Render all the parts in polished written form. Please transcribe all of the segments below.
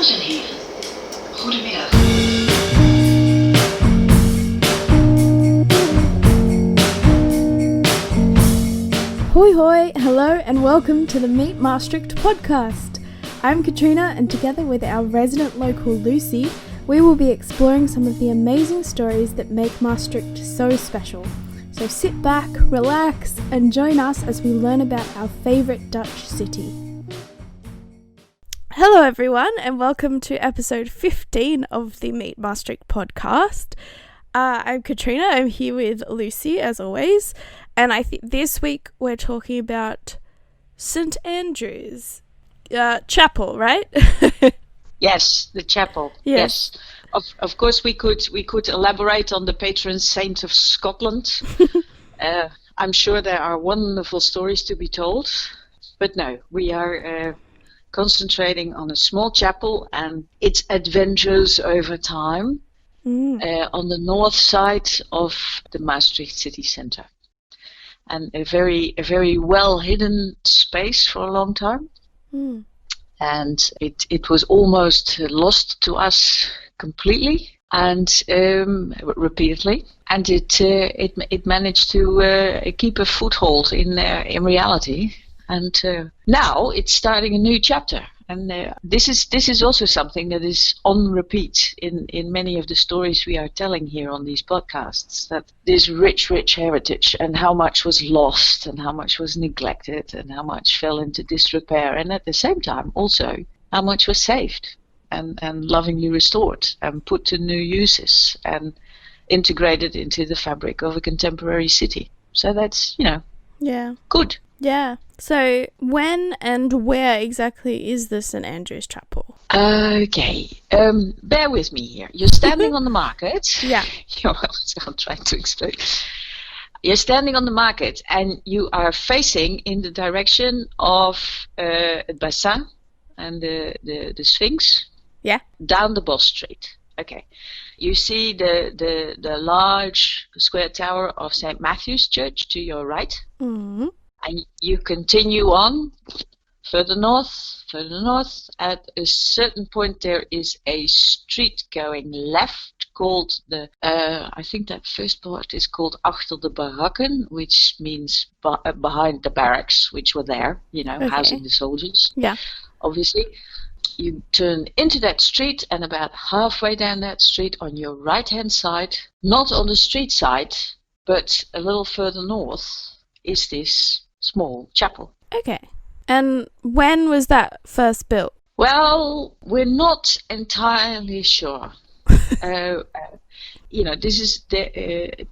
Dames en heren, goedemiddag. Hoi hoi, hello and welcome to the Meet Maastricht podcast. I'm Katrina and together with our resident local Lucy, we will be exploring some of the amazing stories that make Maastricht so special. So sit back, relax and join us as we learn about our favourite Dutch city. Hello everyone and welcome to episode 15 of the Meet Maastricht podcast. I'm Katrina, I'm here with Lucy as always, and I think this week we're talking about St. Andrew's Chapel, right? Yes, the chapel. Yes. Of course we could elaborate on the patron saint of Scotland. I'm sure there are wonderful stories to be told, but no, we are concentrating on a small chapel and its adventures over time on the north side of the Maastricht city centre. And a very well hidden space for a long time. And it was almost lost to us completely and repeatedly, and it managed to keep a foothold in reality. And now it's starting a new chapter, and this is also something that is on repeat in many of the stories we are telling here on these podcasts. That this rich heritage, and how much was lost, and how much was neglected, and how much fell into disrepair, and at the same time also how much was saved and lovingly restored and put to new uses and integrated into the fabric of a contemporary city. So that's good. Yeah. So when and where exactly is the St. Andrew's Chapel? Okay. Bear with me here. You're standing on the market. Yeah. I'm trying to explain. You're standing on the market and you are facing in the direction of het Bassin and the Sphinx. Yeah. Down the Boss Street. Okay. You see the large square tower of St. Matthew's Church to your right. Mm-hmm. And you continue on further north. At a certain point there is a street going left called I think that first part is called Achter de Barakken, which means behind the barracks, which were there, Okay. housing the soldiers. Yeah. Obviously. You turn into that street, and about halfway down that street on your right-hand side, not on the street side, but a little further north, is this small chapel. Okay. And when was that first built? Well, we're not entirely sure. This is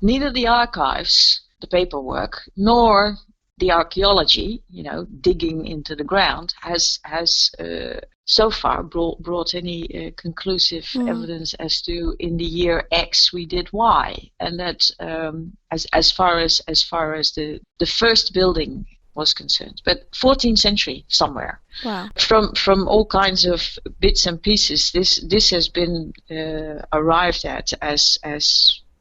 neither the archives, the paperwork, nor the archaeology, digging into the ground, has so far brought any conclusive evidence as to in the year X we did Y, and that as far as the first building was concerned, but 14th century somewhere. Wow. From all kinds of bits and pieces, this has been arrived at as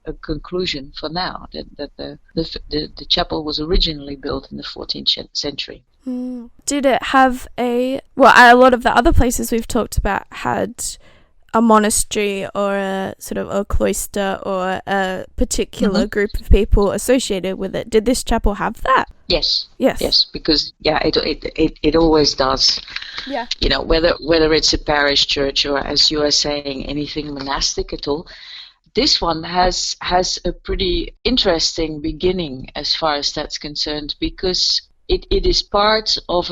a conclusion for now that the chapel was originally built in the 14th century. Did it have a lot of the other places we've talked about had a monastery or a sort of a cloister or a particular group of people associated with it? Did this chapel have that? Yes, because it always does. Yeah. Whether it's a parish church or, as you are saying, anything monastic at all. This one has a pretty interesting beginning as far as that's concerned, because it is part of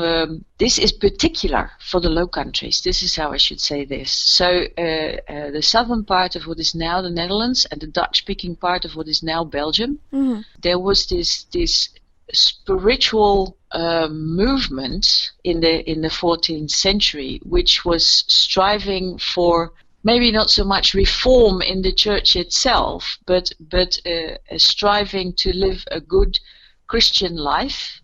this is particular for the Low Countries. This is how I should say this. So the southern part of what is now the Netherlands and the Dutch-speaking part of what is now Belgium, there was this spiritual movement in the 14th century, which was striving for maybe not so much reform in the church itself, but striving to live a good Christian life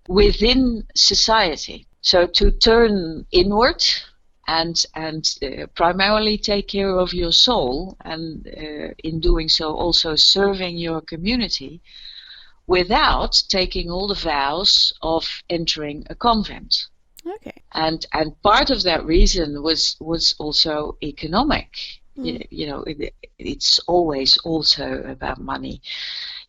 within society. So to turn inward and primarily take care of your soul, and in doing so also serving your community, without taking all the vows of entering a convent. Okay. And part of that reason was also economic. It's always also about money.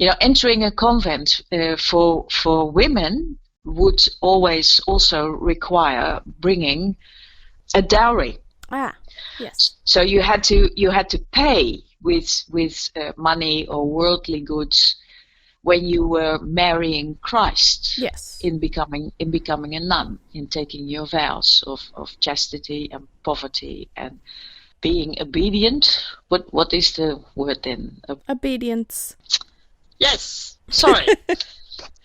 Entering a convent for women would always also require bringing a dowry. Yes. So you had to pay with money or worldly goods when you were marrying Christ. Yes. In becoming a nun, in taking your vows of chastity and poverty and being obedient. What is the word then? Obedience. Yes. Sorry.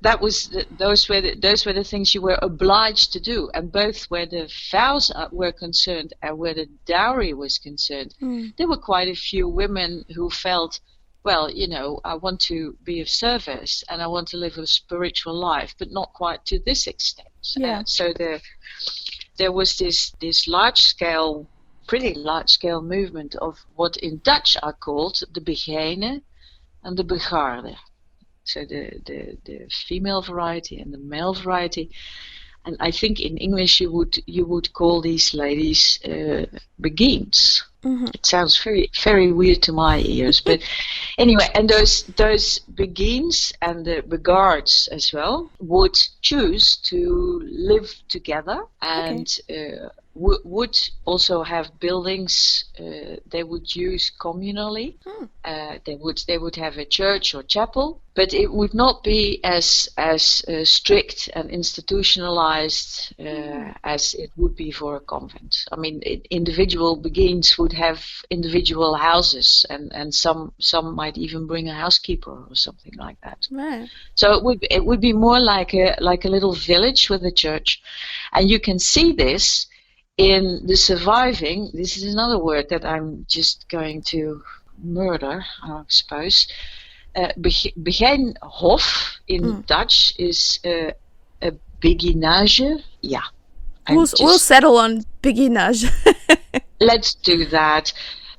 Those were the things you were obliged to do, and both where the vows were concerned and where the dowry was concerned, there were quite a few women who felt, well, I want to be of service and I want to live a spiritual life, but not quite to this extent. Yeah. So there was this pretty large scale movement of what in Dutch are called the begijnen and the beguines. So the female variety and the male variety, and I think in English you would call these ladies beguines. Mm-hmm. It sounds very, very weird to my ears, but anyway, and those beguines and the beguards as well would choose to live together and would also have buildings they would use communally. They would have a church or chapel, but it would not be as strict and institutionalized as it would be for a convent. I mean, individual beguines would have individual houses, and some might even bring a housekeeper or something like that. Right. So it would be more like a little village with a church, and you can see this in the surviving. This is another word that I'm just going to murder, I suppose. Begijnhof in Dutch is a beguinage. Yeah. We'll settle on beguinage. Let's do that.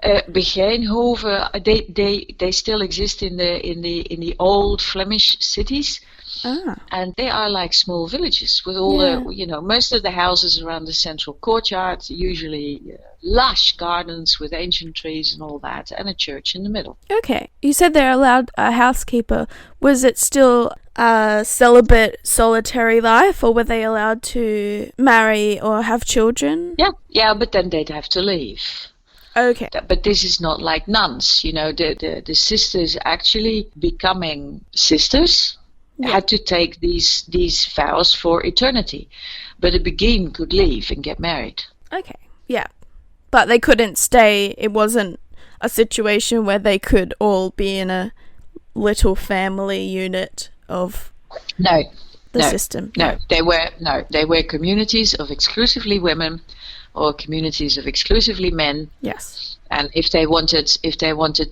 Begijnhoven, they still exist in the old Flemish cities. And they are like small villages with all most of the houses around the central courtyard, usually lush gardens with ancient trees and all that, and a church in the middle. Okay. You said they're allowed a housekeeper. Was it still a celibate, solitary life, or were they allowed to marry or have children? Yeah, but then they'd have to leave. Okay. But this is not like nuns, the sisters actually becoming sisters. Had to take these vows for eternity, but a beguine could leave and get married. Okay, yeah, but they couldn't stay. It wasn't a situation where they could all be in a little family unit of the system. No, they were communities of exclusively women or communities of exclusively men. Yes. And if they wanted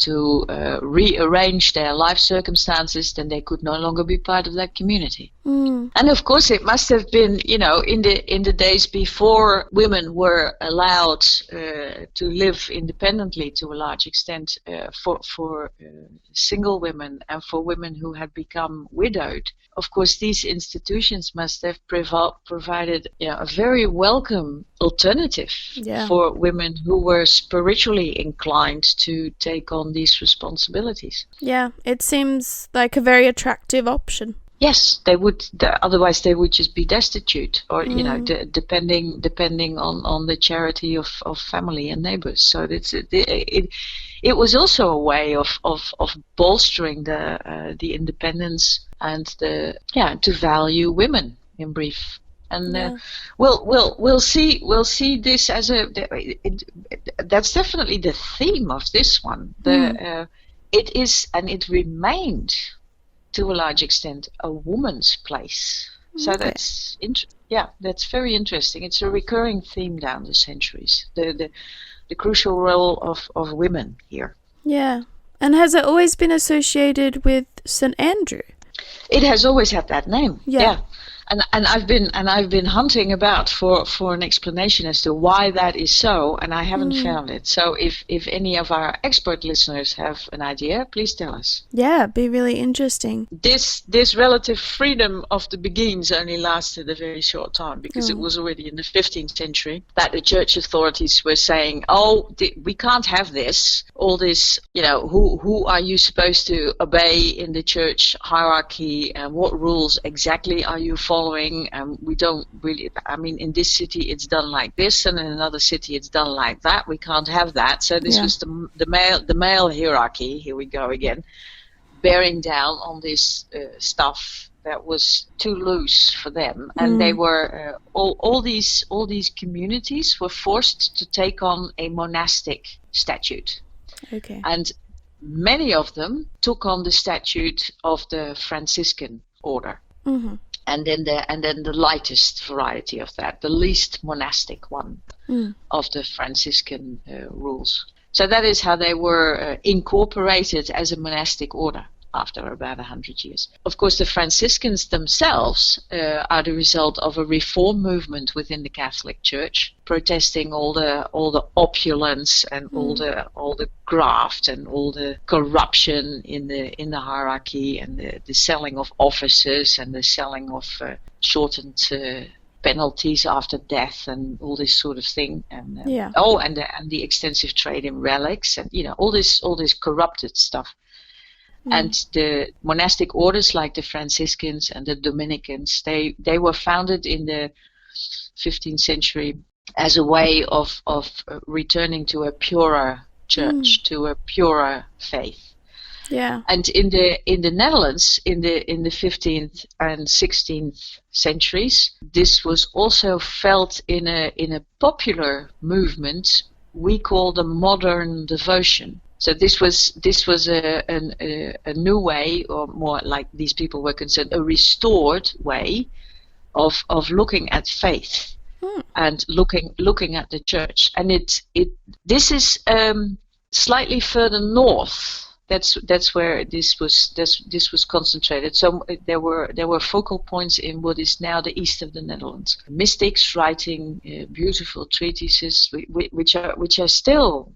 to rearrange their life circumstances, then they could no longer be part of that community. And of course, it must have been, in the days before women were allowed to live independently to a large extent, for single women and for women who had become widowed. Of course, these institutions must have provided a very welcome alternative for women who were spiritually inclined to take on these responsibilities. Yeah, it seems like a very attractive option. Yes, they would. Otherwise, they would just be destitute, or depending on the charity of family and neighbors. So it was also a way of bolstering the independence and to value women, in brief. And we'll see this as that's definitely the theme of this one. It is, and it remained to a large extent, a woman's place. So that's very interesting. It's a recurring theme down the centuries. The crucial role of women here. Yeah, and has it always been associated with St. Andrew? It has always had that name. Yeah. And I've been hunting about for an explanation as to why that is so, and I haven't found it. So if any of our expert listeners have an idea, please tell us. Yeah, it'd be really interesting. This relative freedom of the beguines only lasted a very short time, because it was already in the 15th century that the church authorities were saying, we can't have this. All this, who are you supposed to obey in the church hierarchy, and what rules exactly are you following? And we don't really, in this city it's done like this, and in another city it's done like that. We can't have that. So this was the male hierarchy, here we go again, bearing down on this stuff that was too loose for them. And they were, all these communities were forced to take on a monastic statute. Okay. And many of them took on the statute of the Franciscan order. Mm-hmm. And then the lightest variety of that, the least monastic one of the Franciscan rules. So that is how they were incorporated as a monastic order after about 100 years. Of course, the Franciscans themselves are the result of a reform movement within the Catholic Church, protesting all the opulence and all the graft and all the corruption in the hierarchy, and the selling of offices and the selling of shortened penalties after death and all this sort of thing, and and the extensive trade in relics, and all this corrupted stuff. And the monastic orders like the Franciscans and the Dominicans, they were founded in the 15th century as a way of returning to a purer church, to a purer faith. Yeah. And in the Netherlands, in the 15th and 16th centuries, this was also felt in a popular movement we call the modern devotion. So this was a new way, or more like these people were concerned, a restored way of looking at faith and looking at the church. And this is slightly further north. That's where this was concentrated. So there were focal points in what is now the east of the Netherlands. Mystics writing beautiful treatises, which are still,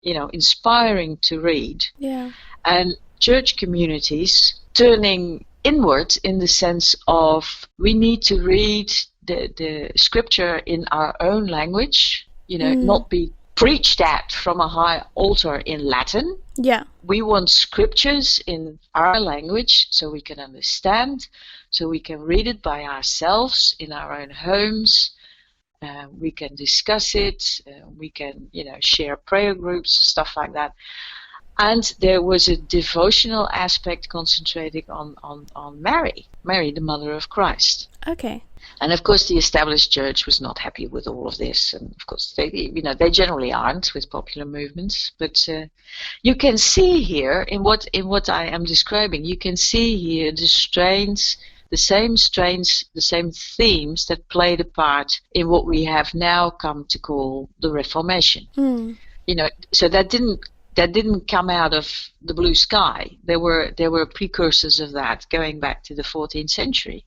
inspiring to read. Yeah. And church communities turning inward in the sense of we need to read the scripture in our own language, not be preached at from a high altar in Latin. Yeah. We want scriptures in our language so we can understand, so we can read it by ourselves in our own homes. We can discuss it, we can, share prayer groups, stuff like that. And there was a devotional aspect concentrating on Mary, the mother of Christ. Okay. And of course the established church was not happy with all of this, and of course they generally aren't with popular movements. But you can see here in what I am describing, you can see here the same themes that played a part in what we have now come to call the Reformation. So that didn't come out of the blue sky. There were precursors of that going back to the 14th century.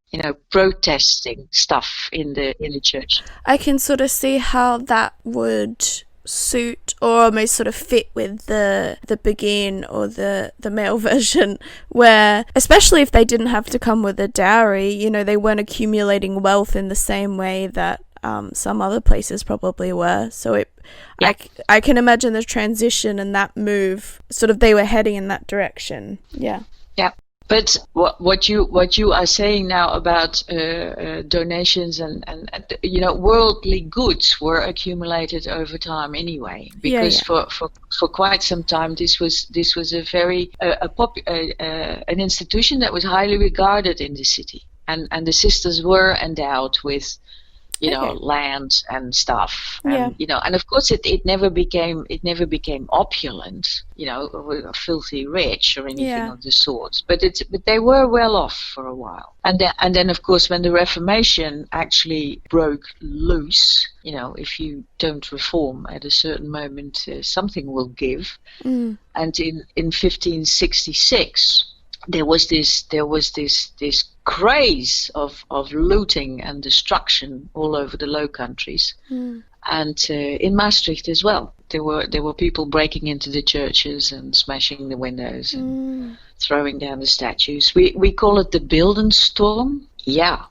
Protesting stuff in the church. I can sort of see how that would suit or almost sort of fit with the begin or the male version, where especially if they didn't have to come with a dowry, they weren't accumulating wealth in the same way that some other places probably were. So I can imagine the transition and that move, sort of they were heading in that direction. Yeah. But what you are saying now about donations and worldly goods were accumulated over time anyway, because for quite some time this was a very an institution that was highly regarded in the city, and the sisters were endowed with land and stuff, and and of course it never became opulent, filthy rich or anything of the sort, but they were well off for a while, and then of course when the Reformation actually broke loose, if you don't reform at a certain moment, something will give, and in 1566 there was this craze of looting and destruction all over the Low Countries, and in Maastricht as well. There were people breaking into the churches and smashing the windows and throwing down the statues. We call it the Beeldenstorm. Yeah.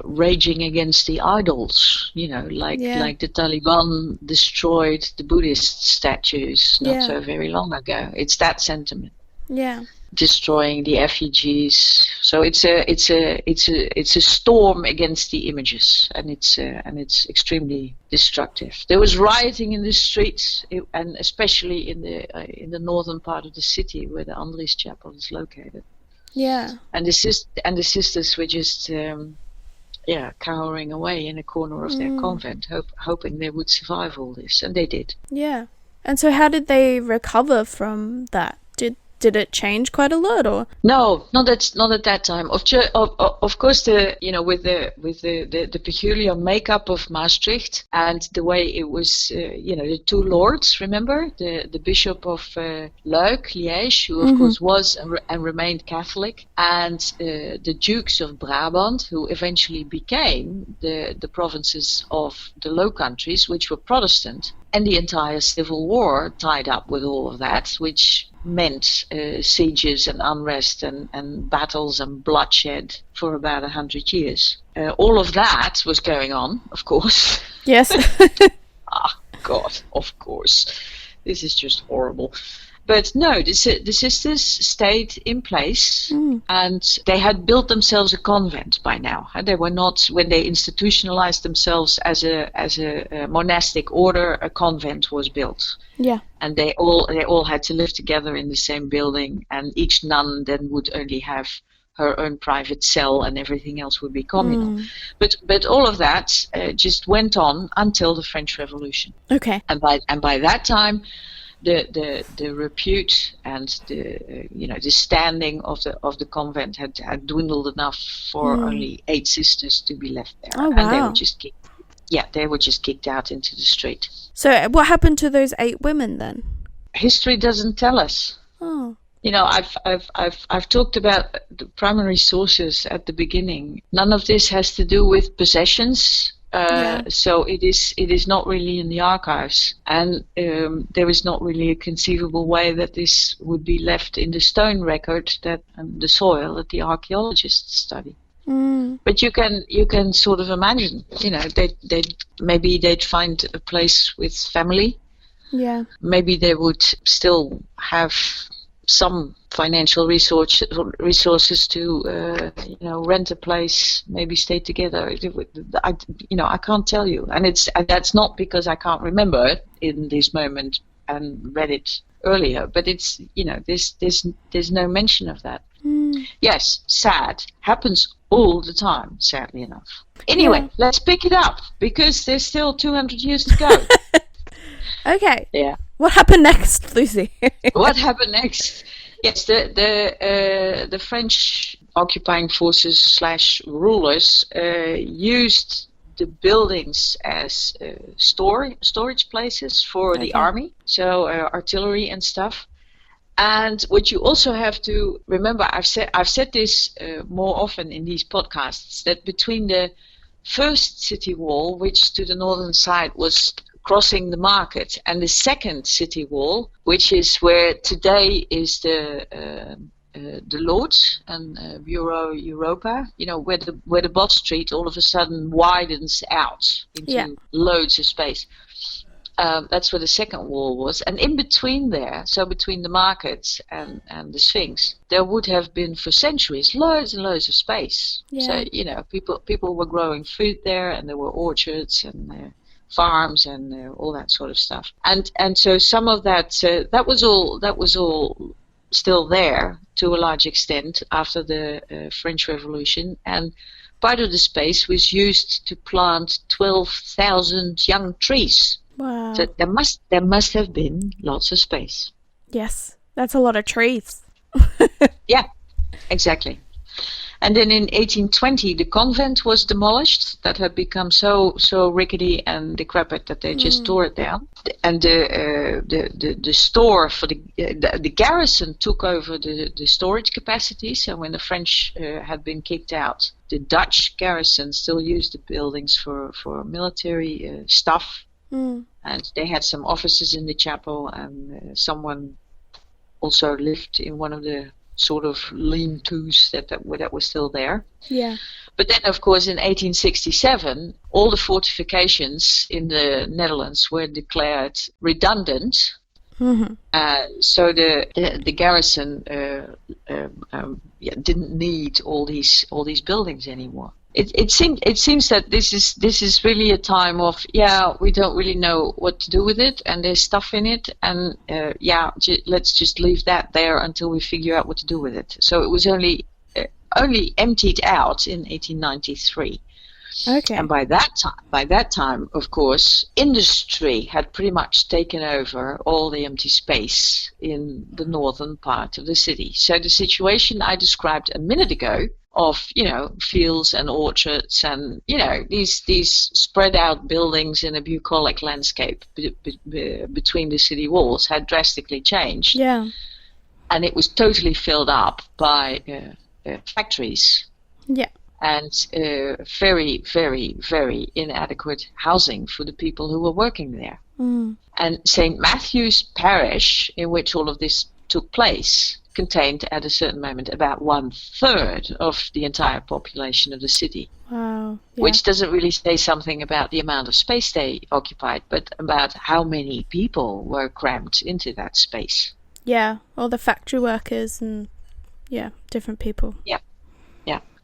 Raging against the idols, like the Taliban destroyed the Buddhist statues not so very long ago. It's that sentiment. Yeah. Destroying the effigies. So it's a storm against the images, and it's extremely destructive. There was rioting in the streets, and especially in the northern part of the city where the Andries Chapel is located. Yeah. And the sisters were just cowering away in a corner of their convent, hoping they would survive all this, and they did. Yeah. And so how did they recover from that? Did it change quite a lot, or no? Not at that time. Of course, with the peculiar makeup of Maastricht and the way it was, the two lords. Remember the Bishop of Liège, who of course was and remained Catholic, and the Dukes of Brabant, who eventually became the provinces of the Low Countries, which were Protestant, and the entire civil war tied up with all of that, which meant sieges and unrest and battles and bloodshed for about 100 years. All of that was going on, of course. Yes. God, of course. This is just horrible. But no, the sisters stayed in place, and they had built themselves a convent by now. They were not, when they institutionalized themselves as a monastic order, a convent was built. Yeah. And they all had to live together in the same building, and each nun then would only have her own private cell, and everything else would be communal. But all of that just went on until the French Revolution. Okay. And by that time, the repute and the standing of the convent had dwindled enough for only 8 sisters to be left there. Oh, wow. And they were just kicked out into the street. So what happened to those 8 women then? History doesn't tell us. Oh. I've talked about the primary sources at the beginning. None of this has to do with possessions. So it is not really in the archives, and there is not really a conceivable way that this would be left in the stone record the soil that the archaeologists study. But you can sort of imagine, they'd find a place with family. Yeah. Maybe they would still have some financial resources to rent a place, maybe stay together. I can't tell you, and that's not because I can't remember it in this moment and read it earlier, but it's there's no mention of that. Yes, sad, happens all the time, sadly enough. Anyway, let's pick it up, because there's still 200 years to go. Okay. Yeah. What happened next, Lucy? What happened next? Yes, the French occupying forces / rulers used the buildings as storage places for the army, so artillery and stuff. And what you also have to remember, I've said this more often in these podcasts, that between the first city wall, which to the northern side was crossing the market, and the second city wall, which is where today is the Lodge and Bureau Europa, where the Bot Street all of a sudden widens out into loads of space. That's where the second wall was, and in between there, so between the markets and the Sphinx, there would have been for centuries loads and loads of space. So people were growing food there, and there were orchards and farms and all that sort of stuff, and so some of that that was all still there to a large extent after the French Revolution, and part of the space was used to plant 12,000 young trees. Wow. So there must have been lots of space. Yes, that's a lot of trees. Yeah, exactly. And then in 1820, the convent was demolished. That had become so rickety and decrepit that they just tore it down. And the store for the garrison took over the storage capacity. So when the French had been kicked out, the Dutch garrison still used the buildings for military stuff. And they had some offices in the chapel, and someone also lived in one of the sort of lean-tos that was still there. Yeah. But then, of course, in 1867, all the fortifications in the Netherlands were declared redundant. So the garrison didn't need all these buildings anymore. It seems that this is really a time of we don't really know what to do with it, and there's stuff in it, and let's just leave that there until we figure out what to do with it. So it was only emptied out in 1893. Okay. And by that time, of course, industry had pretty much taken over all the empty space in the northern part of the city. So the situation I described a minute ago of, fields and orchards and, these spread out buildings in a bucolic landscape between the city walls had drastically changed. Yeah. And it was totally filled up by factories. Yeah. And very, very, very inadequate housing for the people who were working there. And St. Matthew's parish, in which all of this took place, contained at a certain moment about 1/3 of the entire population of the city. Wow. Yeah. Which doesn't really say something about the amount of space they occupied, but about how many people were crammed into that space. Yeah, all the factory workers and different people. Yeah.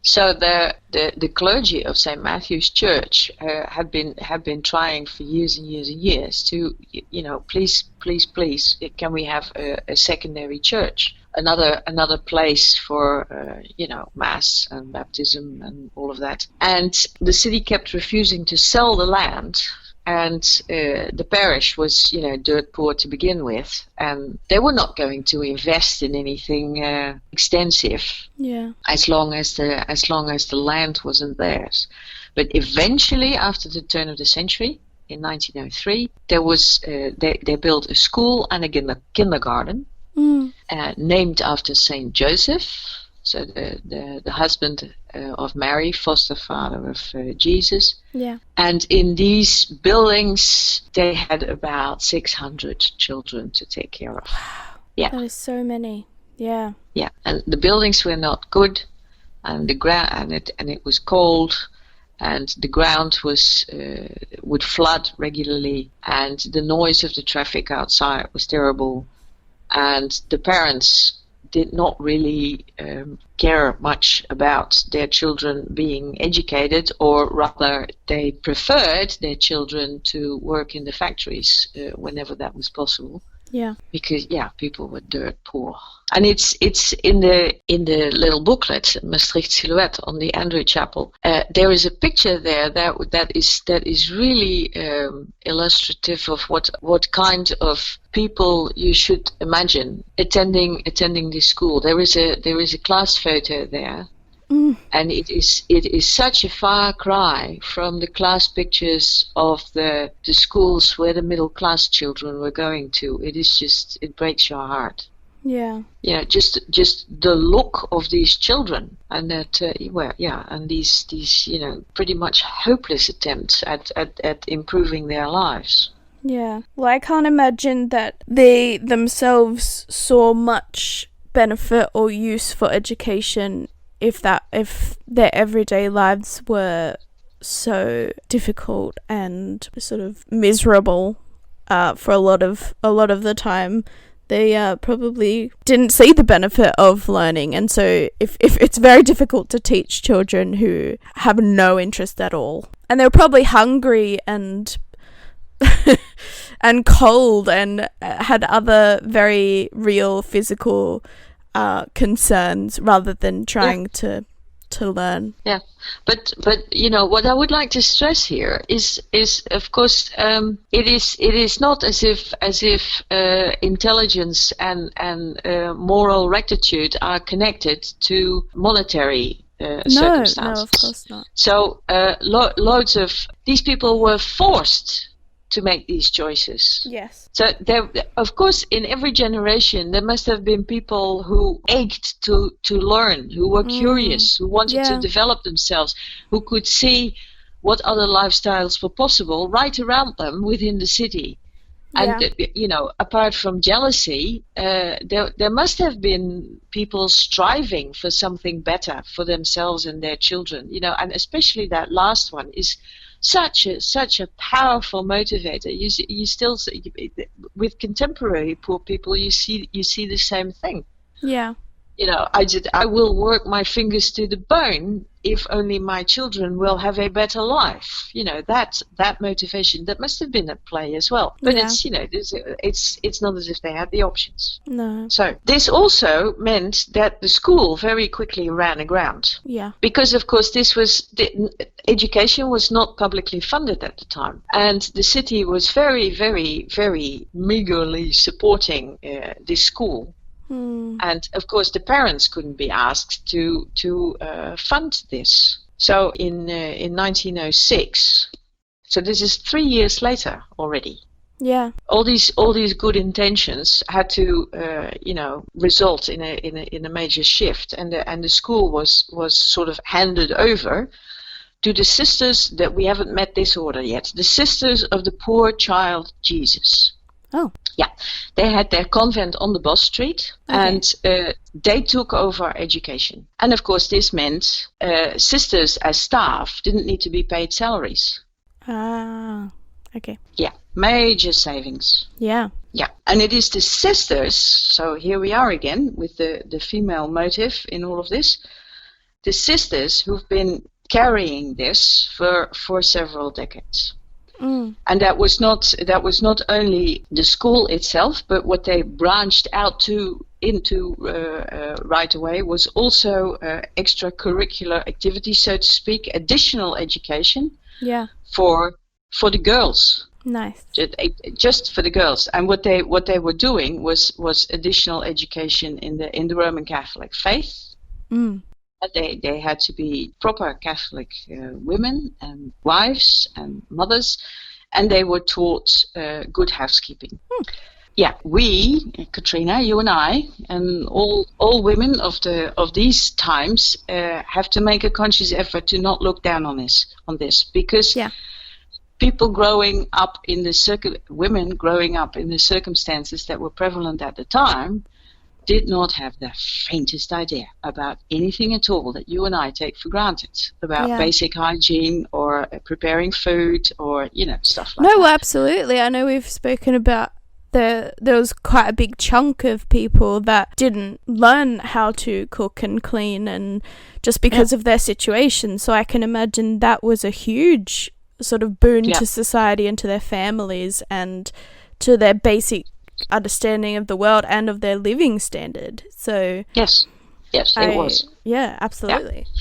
So the clergy of St. Matthew's Church have been trying for years and years and years to, please, can we have a secondary church, another place for mass and baptism and all of that. And the city kept refusing to sell the land. And the parish was, dirt poor to begin with, and they were not going to invest in anything extensive. Yeah. As long as the land wasn't theirs. But eventually, after the turn of the century, in 1903, there was they built a school and a kindergarten named after Saint Joseph. So the husband of Mary, foster father of Jesus. Yeah. And in these buildings, they had about 600 children to take care of. Wow. Yeah. That is so many. Yeah. Yeah, and the buildings were not good, and the ground and it was cold, and the ground would flood regularly, and the noise of the traffic outside was terrible, and the parents did not really care much about their children being educated, or rather they preferred their children to work in the factories whenever that was possible. Yeah. Because people were dirt poor. And it's in the little booklet, Maastricht Silhouette, on the Andrew Chapel. There is a picture there that is really illustrative of what kind of people you should imagine attending this school. There is a class photo there. And it is such a far cry from the class pictures of the schools where the middle class children were going to. It breaks your heart. Yeah. Yeah, just the look of these children, and that and these pretty much hopeless attempts at improving their lives. Yeah. Well, I can't imagine that they themselves saw much benefit or use for education if their everyday lives were so difficult and sort of miserable for a lot of the time. They probably didn't see the benefit of learning, and so if it's very difficult to teach children who have no interest at all, and they were probably hungry and and cold and had other very real physical concerns rather than trying to learn. Yeah, but what I would like to stress here is of course it is not as if intelligence and moral rectitude are connected to monetary circumstances. No, of course not. So loads of these people were forced to make these choices. Yes. So there, of course, in every generation, there must have been people who ached to learn, who were curious, who wanted to develop themselves, who could see what other lifestyles were possible right around them within the city. And apart from jealousy, there must have been people striving for something better for themselves and their children. And especially that last one is such a powerful motivator. You still see, with contemporary poor people, you see the same thing. Yeah. I will work my fingers to the bone if only my children will have a better life. That motivation, that must have been at play as well. But it's not as if they had the options. No. So this also meant that the school very quickly ran aground. Yeah. Because of course education was not publicly funded at the time, and the city was very, very, very meagerly supporting this school. And of course the parents couldn't be asked to fund this. So in 1906, so this is 3 years later already. Yeah. All these good intentions had to result in a major shift, and the school was sort of handed over to the Sisters, that we haven't met this order yet, the Sisters of the Poor Child Jesus. Oh. Yeah, they had their convent on the Bos Street, and they took over education. And of course this meant sisters as staff didn't need to be paid salaries. Ah, okay. Yeah, major savings. Yeah. Yeah, and it is the sisters, so here we are again with the female motive in all of this, the sisters who've been carrying this for several decades. And that was not only the school itself, but what they branched out into right away was also extracurricular activities, so to speak, additional education. Yeah. For the girls. Nice. Just for the girls, and what they were doing was additional education in the Roman Catholic faith. They had to be proper Catholic women and wives and mothers, and they were taught good housekeeping. Yeah, we, Katrina, you and I, and all women of these times have to make a conscious effort to not look down on this, because people growing up in women growing up in the circumstances that were prevalent at the time did not have the faintest idea about anything at all that you and I take for granted about basic hygiene or preparing food or stuff like that. No, absolutely. I know we've spoken about there was quite a big chunk of people that didn't learn how to cook and clean, and just because of their situation. So I can imagine that was a huge sort of boon to society and to their families and to their basic understanding of the world and of their living standard. So yes, it was. Yeah, absolutely. Yeah.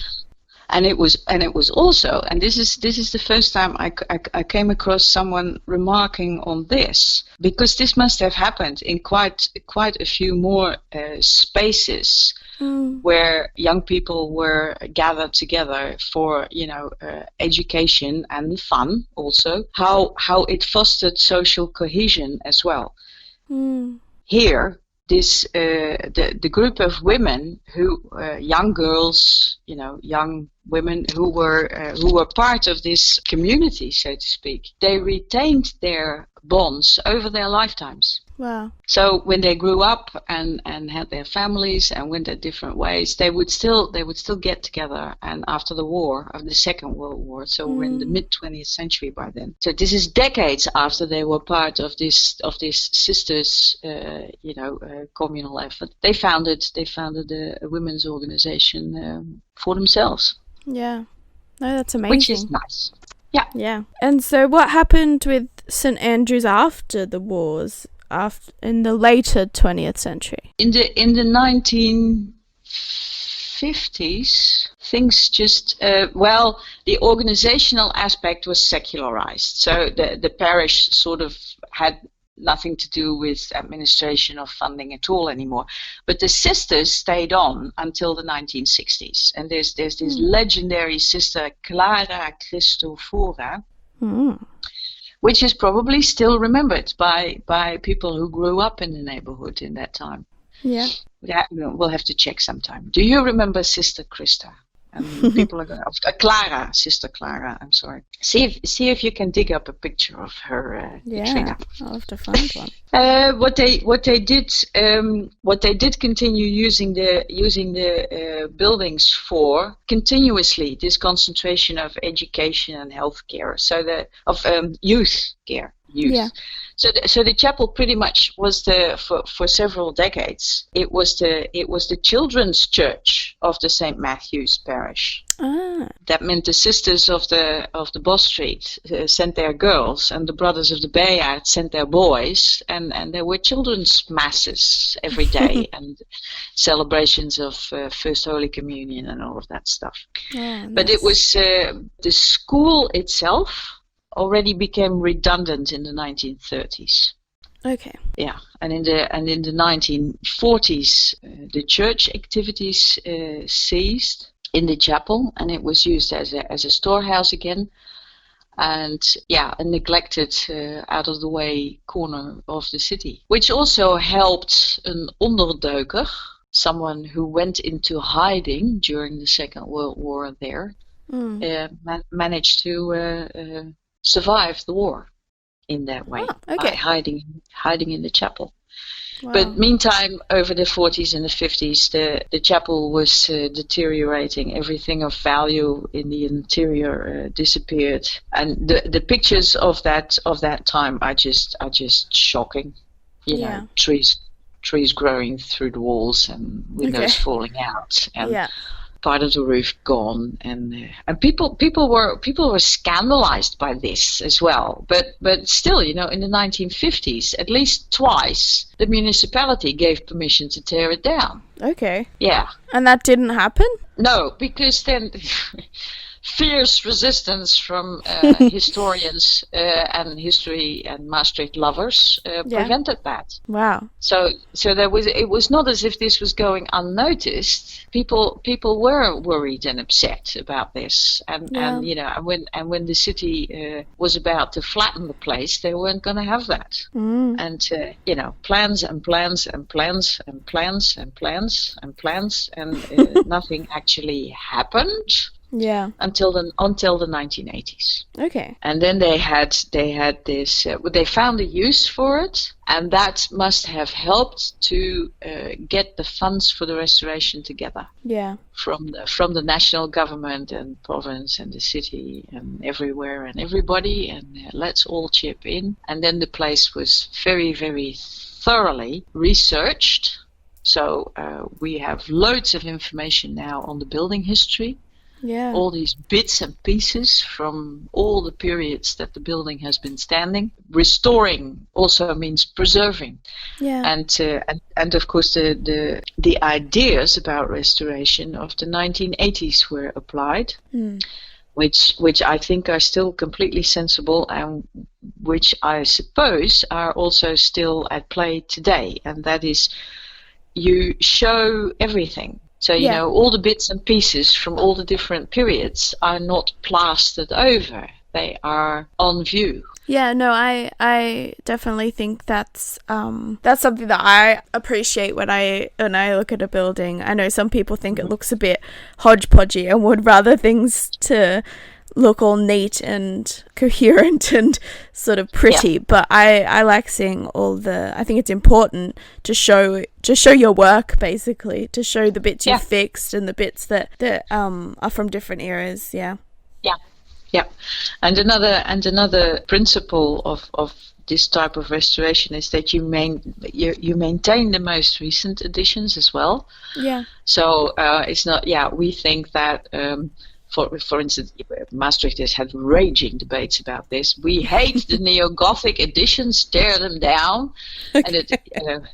And it was also, and this is the first time I came across someone remarking on this, because this must have happened in quite a few more spaces where young people were gathered together for education and fun also. How it fostered social cohesion as well. Here, this the group of women who young girls, young women who were part of this community, so to speak, they retained their bonds over their lifetimes. Wow. So when they grew up and had their families and went their different ways, they would still get together. And after the Second World War, so we're in the mid 20th century by then. So this is decades after they were part of this sisters, communal effort. They founded a women's organization for themselves. Yeah. No, that's amazing. Which is nice. Yeah. Yeah. And so what happened with St. Andrews after the wars, in the later 20th century? In the 1950s, things just, the organizational aspect was secularized. So the parish sort of had nothing to do with administration or funding at all anymore. But the sisters stayed on until the 1960s. And there's this legendary sister, Clara Christofora, which is probably still remembered by people who grew up in the neighborhood in that time. Yeah. Yeah, we'll have to check sometime. Do you remember Sister Krista? People are going Clara, Sister Clara. I'm sorry. See if you can dig up a picture of her. Yeah, I'll have to find one. What they did continue using the buildings for continuously, this concentration of education and healthcare, of youth care. Yeah. So the chapel pretty much was for several decades. It was the children's church of the St. Matthew's parish. Ah. That meant the sisters of the Maastricht sent their girls, and the brothers of the Bayard sent their boys, and there were children's masses every day and celebrations of First Holy Communion and all of that stuff. Oh, nice. But it was the school itself already became redundant in the 1930s. Okay. Yeah, and in the 1940s, the church activities ceased in the chapel, and it was used as a storehouse again, and a neglected, out of the way corner of the city, which also helped an onderduiker, someone who went into hiding during the Second World War there, managed to survive the war in that way, by hiding in the chapel. Wow. But meantime, over the 40s and the 50s, the chapel was deteriorating. Everything of value in the interior disappeared, and the pictures of that time are just shocking. You know, trees growing through the walls and windows falling out, and part of the roof gone, and people were scandalized by this as well. But still, in the 1950s, at least twice, the municipality gave permission to tear it down. Okay. Yeah. And that didn't happen? No, because then fierce resistance from historians and history and Maastricht lovers prevented that. Wow. So it was not as if this was going unnoticed. People were worried and upset about this, and when the city was about to flatten the place, they weren't going to have that. And plans and plans and plans and plans and plans and plans, and nothing actually happened. Yeah. Until the 1980s. Okay. And then they had this. They found a use for it, and that must have helped to get the funds for the restoration together. Yeah. From the national government and province and the city and everywhere and everybody, and let's all chip in. And then the place was very, very thoroughly researched. So we have loads of information now on the building history. Yeah. All these bits and pieces from all the periods that the building has been standing. Restoring also means preserving. Yeah. And of course the ideas about restoration of the 1980s were applied, which I think are still completely sensible, and which I suppose are also still at play today. And that is, you show everything. So, all the bits and pieces from all the different periods are not plastered over. They are on view. Yeah, no, I definitely think that's something that I appreciate when I look at a building. I know some people think it looks a bit hodgepodgey and would rather things to look all neat and coherent and sort of pretty, but I like seeing I think it's important to show your work, basically, to show the bits you fixed and the bits that are from different eras. Yeah. And another principle of this type of restoration is that you maintain the most recent editions as well. Yeah. So it's not. Yeah, we think that. For instance, Maastricht has had raging debates about this. We hate the neo-Gothic editions, tear them down. Okay. And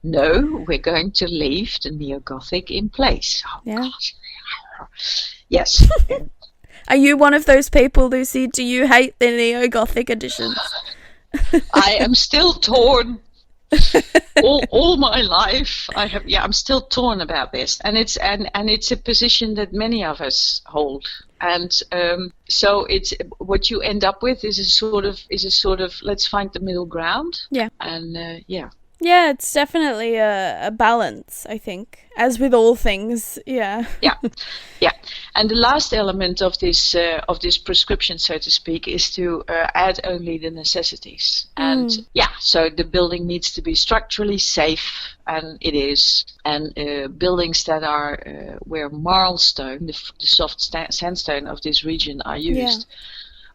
no, we're going to leave the neo-Gothic in place. Oh, yeah. God. Yes. Are you one of those people, Lucy? Do you hate the neo-Gothic editions? I am still torn. all my life, I'm still torn about this, and it's a position that many of us hold, and so it's what you end up with is a sort of let's find the middle ground. Yeah. And Yeah, it's definitely a balance, I think, as with all things. Yeah. Yeah. And the last element of this prescription, so to speak, is to add only the necessities. And so the building needs to be structurally safe, and it is. And buildings that are where marlstone, the soft sandstone of this region, are used. Yeah.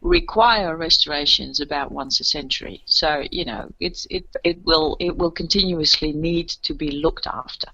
Require restorations about once a century, so it will continuously need to be looked after,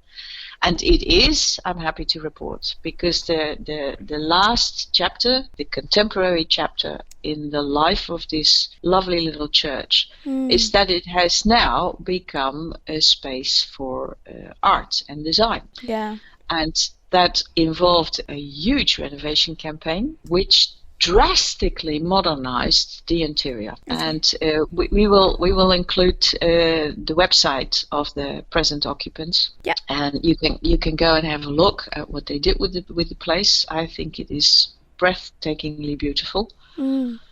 and it is. I'm happy to report, because the last chapter, the contemporary chapter in the life of this lovely little church, is that it has now become a space for art and design. Yeah, and that involved a huge renovation campaign, which drastically modernized the interior. Okay. And we will include the website of the present occupants. Yeah. And you can go and have a look at what they did with the place. I think it is breathtakingly beautiful.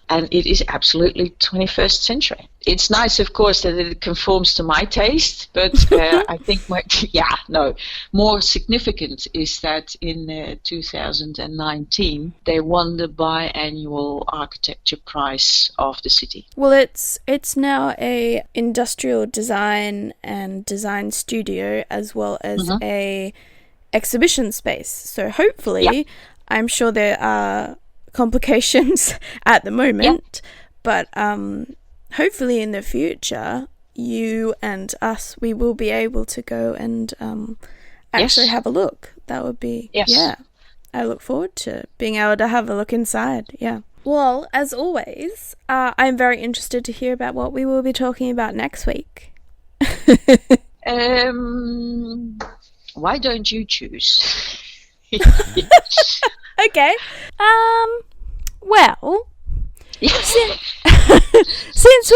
And it is absolutely 21st century. It's nice, of course, that it conforms to my taste, but I think more significant is that in 2019 they won the biannual architecture prize of the city. Well, it's now a industrial design and design studio, as well as a exhibition space. So hopefully, I'm sure there are complications at the moment, but hopefully in the future, you and us, we will be able to go and actually have a look. That would be I look forward to being able to have a look inside. Well, as always, I'm very interested to hear about what we will be talking about next week. Why don't you choose? Okay. Well, since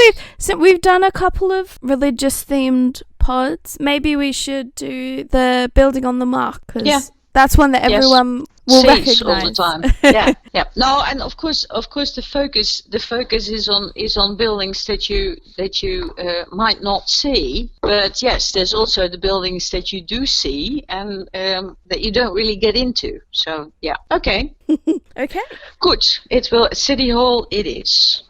we've done a couple of religious themed pods, maybe we should do the building on the mark, because that's one that everyone will recognize all the time. No, and of course the focus is on buildings that you might not see, but yes, there's also the buildings that you do see and that you don't really get into. So okay. Okay, good. It will City Hall. It is.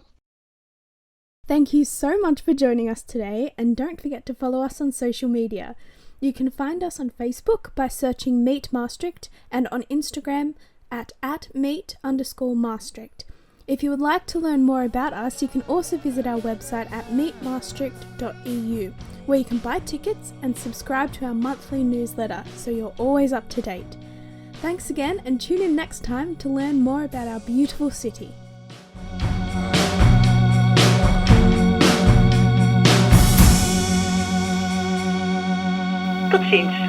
Thank you so much for joining us today, and don't forget to follow us on social media. You can find us on Facebook by searching Meet Maastricht, and on Instagram at @meet_Maastricht. If you would like to learn more about us, you can also visit our website at meetmaastricht.eu, where you can buy tickets and subscribe to our monthly newsletter, so you're always up to date. Thanks again, and tune in next time to learn more about our beautiful city. Tot ziens.